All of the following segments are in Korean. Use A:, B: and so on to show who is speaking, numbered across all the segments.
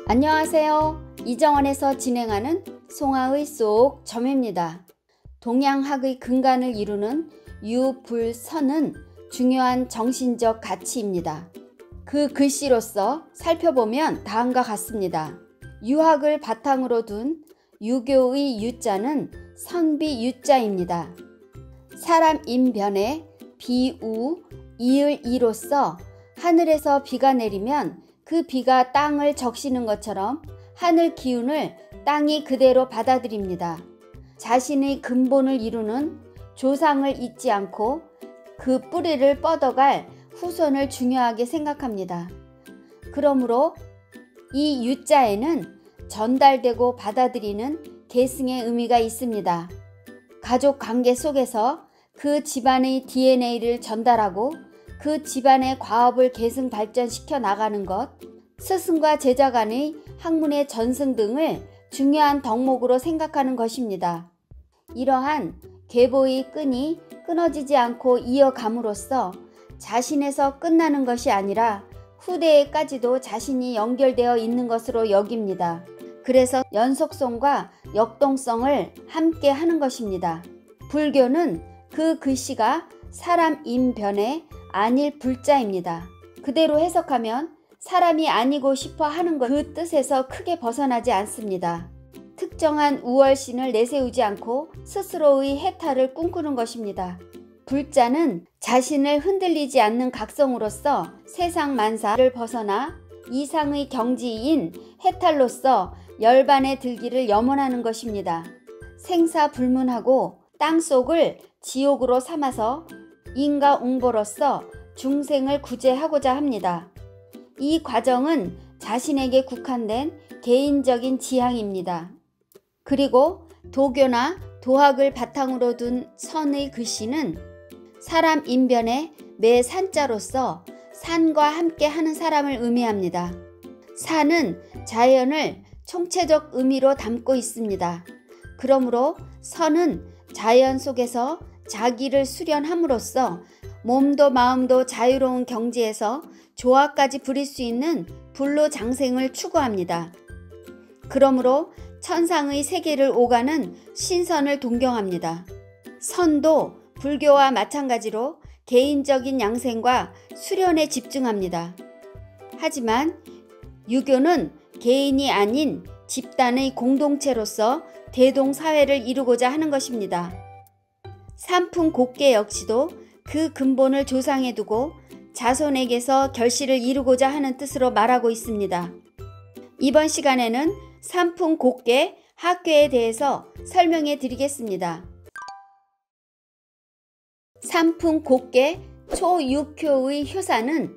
A: 안녕하세요. 이정원에서 진행하는 송하의 쏙 점입니다. 동양학의 근간을 이루는 유불선은 중요한 정신적 가치입니다. 그 글씨로서 살펴보면 다음과 같습니다. 유학을 바탕으로 둔 유교의 유자는 선비 유자입니다. 사람 인변에 비우, 이을 이로써 하늘에서 비가 내리면 그 비가 땅을 적시는 것처럼 하늘 기운을 땅이 그대로 받아들입니다. 자신의 근본을 이루는 조상을 잊지 않고 그 뿌리를 뻗어갈 후손을 중요하게 생각합니다. 그러므로 이 유자에는 전달되고 받아들이는 계승의 의미가 있습니다. 가족 관계 속에서 그 집안의 DNA를 전달하고 그 집안의 과업을 계승 발전시켜 나가는 것, 스승과 제자 간의 학문의 전승 등을 중요한 덕목으로 생각하는 것입니다. 이러한 계보의 끈이 끊어지지 않고 이어감으로써 자신에서 끝나는 것이 아니라 후대에까지도 자신이 연결되어 있는 것으로 여깁니다. 그래서 연속성과 역동성을 함께 하는 것입니다. 불교는 그 글씨가 사람 인변에 아닐 불자입니다. 그대로 해석하면 사람이 아니고 싶어 하는 것, 그 뜻에서 크게 벗어나지 않습니다. 특정한 우월신을 내세우지 않고 스스로의 해탈을 꿈꾸는 것입니다. 불자는 자신을 흔들리지 않는 각성으로서 세상 만사를 벗어나 이상의 경지인 해탈로서 열반에 들기를 염원하는 것입니다. 생사불문하고 땅속을 지옥으로 삼아서 인가응보로서 중생을 구제하고자 합니다. 이 과정은 자신에게 국한된 개인적인 지향입니다. 그리고 도교나 도학을 바탕으로 둔 선의 글씨는 사람 인변의 매 산자로서 산과 함께 하는 사람을 의미합니다. 산은 자연을 총체적 의미로 담고 있습니다. 그러므로 선은 자연 속에서 자기를 수련함으로써 몸도 마음도 자유로운 경지에서 조화까지 부릴 수 있는 불로장생을 추구합니다. 그러므로 천상의 세계를 오가는 신선을 동경합니다. 선도 불교와 마찬가지로 개인적인 양생과 수련에 집중합니다. 하지만 유교는 개인이 아닌 집단의 공동체로서 대동사회를 이루고자 하는 것입니다. 삼풍곡계 역시도 그 근본을 조상에 두고 자손에게서 결실을 이루고자 하는 뜻으로 말하고 있습니다. 이번 시간에는 삼풍곡계 학계에 대해서 설명해 드리겠습니다. 삼풍곡계 초육효의 효사는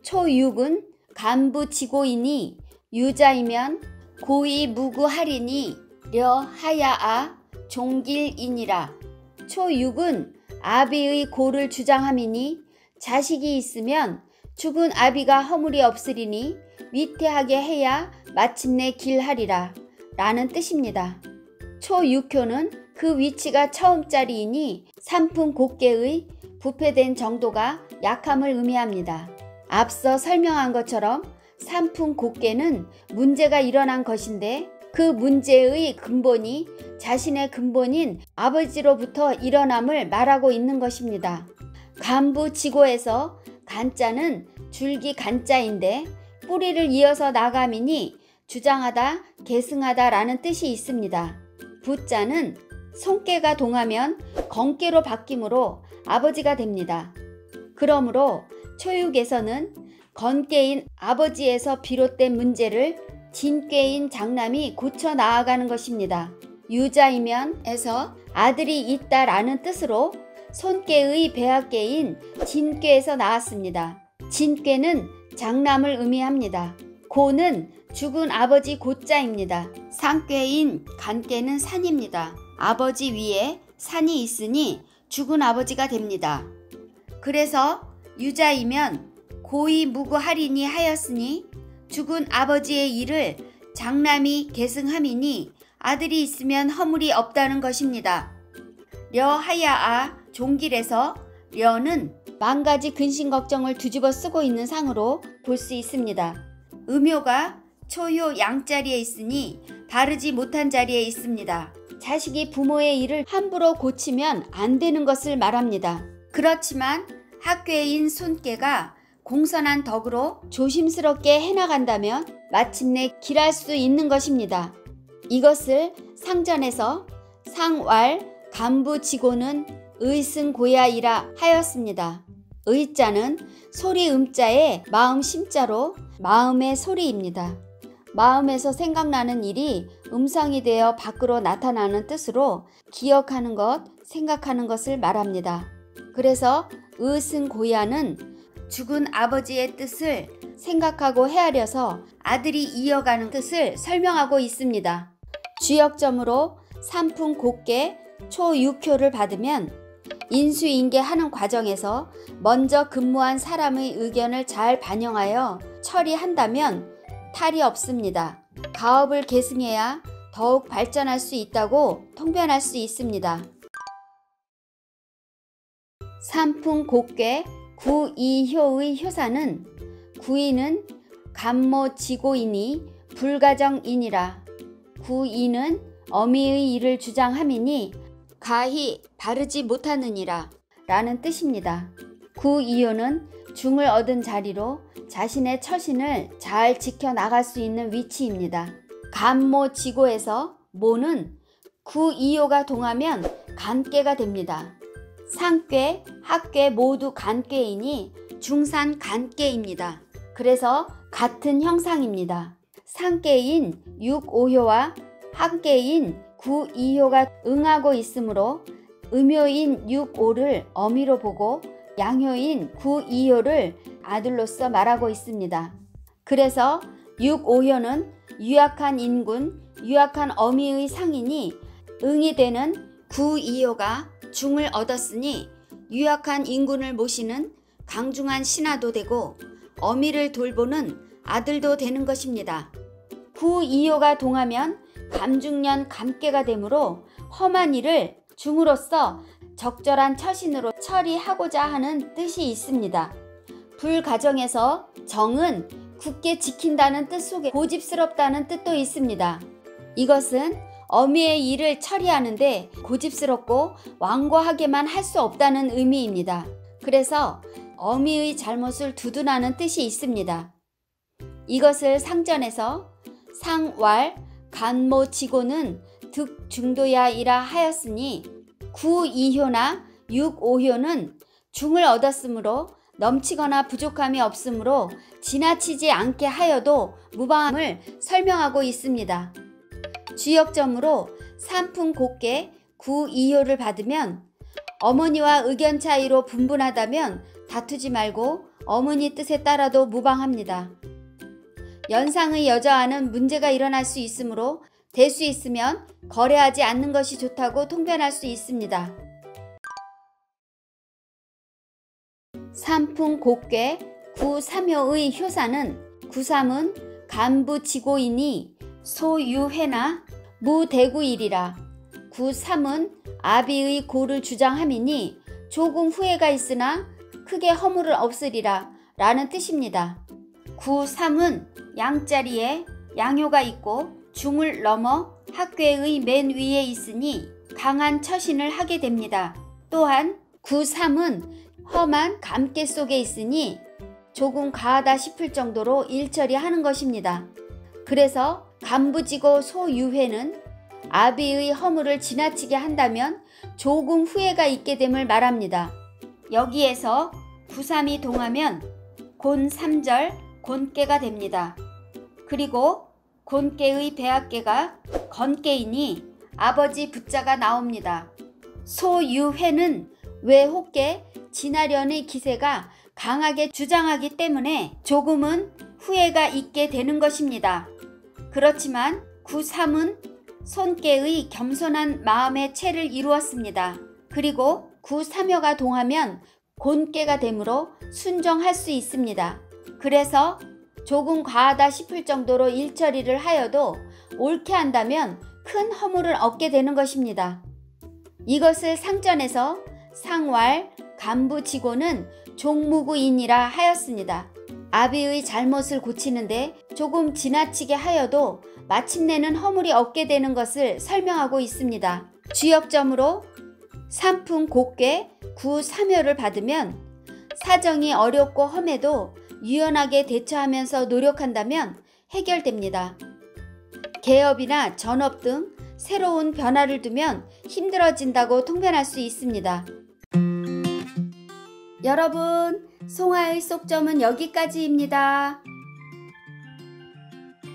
A: 초육은 간부지고이니 유자이면 고이무구하리니 려하야아 종길이니라. 초육은 아비의 고를 주장함이니 자식이 있으면 죽은 아비가 허물이 없으리니 위태하게 해야 마침내 길하리라 라는 뜻입니다. 초육효는 그 위치가 처음자리이니 삼풍곡계의 부패된 정도가 약함을 의미합니다. 앞서 설명한 것처럼 삼풍곡계는 문제가 일어난 것인데 그 문제의 근본이 자신의 근본인 아버지로부터 일어남을 말하고 있는 것입니다. 간부지고에서 간자는 줄기 간자인데 뿌리를 이어서 나감이니 주장하다, 계승하다 라는 뜻이 있습니다. 부자는 손깨가 동하면 건깨로 바뀌므로 아버지가 됩니다. 그러므로 초육에서는 건깨인 아버지에서 비롯된 문제를 진깨인 장남이 고쳐 나아가는 것입니다. 유자이면에서 아들이 있다라는 뜻으로 손깨의 배합깨인 진깨에서 나왔습니다. 진깨는 장남을 의미합니다. 고는 죽은 아버지 고자입니다. 상깨인 간깨는 산입니다. 아버지 위에 산이 있으니 죽은 아버지가 됩니다. 그래서 유자이면 고이무구하리니 하였으니 죽은 아버지의 일을 장남이 계승함이니 아들이 있으면 허물이 없다는 것입니다. 려하야아 종길에서 려는 만가지 근심 걱정을 뒤집어 쓰고 있는 상으로 볼 수 있습니다. 음효가 초효 양자리에 있으니 바르지 못한 자리에 있습니다. 자식이 부모의 일을 함부로 고치면 안 되는 것을 말합니다. 그렇지만 학괴인 손괴가 공손한 덕으로 조심스럽게 해나간다면 마침내 길할 수 있는 것입니다. 이것을 상전에서 상왈 간부지고는 의승고야이라 하였습니다. 의자는 소리 음자에 마음 심자로 마음의 소리입니다. 마음에서 생각나는 일이 음성이 되어 밖으로 나타나는 뜻으로 기억하는 것, 생각하는 것을 말합니다. 그래서 의승고야는 죽은 아버지의 뜻을 생각하고 헤아려서 아들이 이어가는 뜻을 설명하고 있습니다. 주역점으로 삼풍곱계 초6효를 받으면 인수인계하는 과정에서 먼저 근무한 사람의 의견을 잘 반영하여 처리한다면 탈이 없습니다. 가업을 계승해야 더욱 발전할 수 있다고 통변할 수 있습니다. 삼풍곱계 구이효의 효사는 구이는 간모지고이니 불가정이니라. 구이는 어미의 일을 주장함이니 가히 바르지 못하느니라 라는 뜻입니다. 구이효는 중을 얻은 자리로 자신의 처신을 잘 지켜나갈 수 있는 위치입니다. 간모지고에서 모는 구이효가 동하면 간괴가 됩니다. 상괴, 학괴 모두 간괴이니 중산 간괴입니다. 그래서 같은 형상입니다. 상괴인 6오효와 학괴인 9이효가 응하고 있으므로 음효인 6오를 어미로 보고 양효인 9이효를 아들로서 말하고 있습니다. 그래서 6오효는 유약한 인군, 유약한 어미의 상이니 응이 되는 9이효가 중을 얻었으니 유약한 인군을 모시는 강중한 신하도 되고 어미를 돌보는 아들도 되는 것입니다. 9이효가 동하면 감중년 감괴가 되므로 험한 일을 중으로서 적절한 처신으로 처리하고자 하는 뜻이 있습니다. 불가정에서 정은 굳게 지킨다는 뜻 속에 고집스럽다는 뜻도 있습니다. 이것은 어미의 일을 처리하는데 고집스럽고 완고하게만 할 수 없다는 의미입니다. 그래서 어미의 잘못을 두둔하는 뜻이 있습니다. 이것을 상전에서 상왈 간모지고는 득중도야이라 하였으니 9이효나 6오효는 중을 얻었으므로 넘치거나 부족함이 없으므로 지나치지 않게 하여도 무방함을 설명하고 있습니다. 주역점으로 삼풍곱계 9이효를 받으면 어머니와 의견 차이로 분분하다면 다투지 말고 어머니 뜻에 따라도 무방합니다. 연상의 여자와는 문제가 일어날 수 있으므로 될 수 있으면 거래하지 않는 것이 좋다고 통변할 수 있습니다. 삼풍곱계 구삼효의 효사는 구삼은 간부지고이니 소유회나 무대구일이라. 구삼은 아비의 고를 주장함이니 조금 후회가 있으나 크게 허물을 없으리라 라는 뜻입니다. 구삼은 양자리에 양효가 있고 중을 넘어 학괴의 맨 위에 있으니 강한 처신을 하게 됩니다. 또한 구삼은 험한 감괴 속에 있으니 조금 과하다 싶을 정도로 일처리하는 것입니다. 그래서 간부지고 소유회는 아비의 허물을 지나치게 한다면 조금 후회가 있게 됨을 말합니다. 여기에서 구삼이 동하면 곤삼절 곤괴가 됩니다. 그리고 곤괴의 배학괴가 건괴이니 아버지 부자가 나옵니다. 소유회는 외혹괴 진화련의 기세가 강하게 주장하기 때문에 조금은 후회가 있게 되는 것입니다. 그렇지만 구삼은 손괴의 겸손한 마음의 체를 이루었습니다. 그리고 구삼효가 동하면 곤괴가 되므로 순종할 수 있습니다. 그래서 조금 과하다 싶을 정도로 일처리를 하여도 옳게 한다면 큰 허물을 얻게 되는 것입니다. 이것을 상전에서 상왈 간부지고는 종무구인이라 하였습니다. 아비의 잘못을 고치는데 조금 지나치게 하여도 마침내는 허물이 없게 되는 것을 설명하고 있습니다. 주역점으로 삼풍 곱게 구 사묘를 받으면 사정이 어렵고 험해도 유연하게 대처하면서 노력한다면 해결됩니다. 개업이나 전업 등 새로운 변화를 두면 힘들어진다고 통변할 수 있습니다. 여러분, 송하의 속점은 여기까지입니다.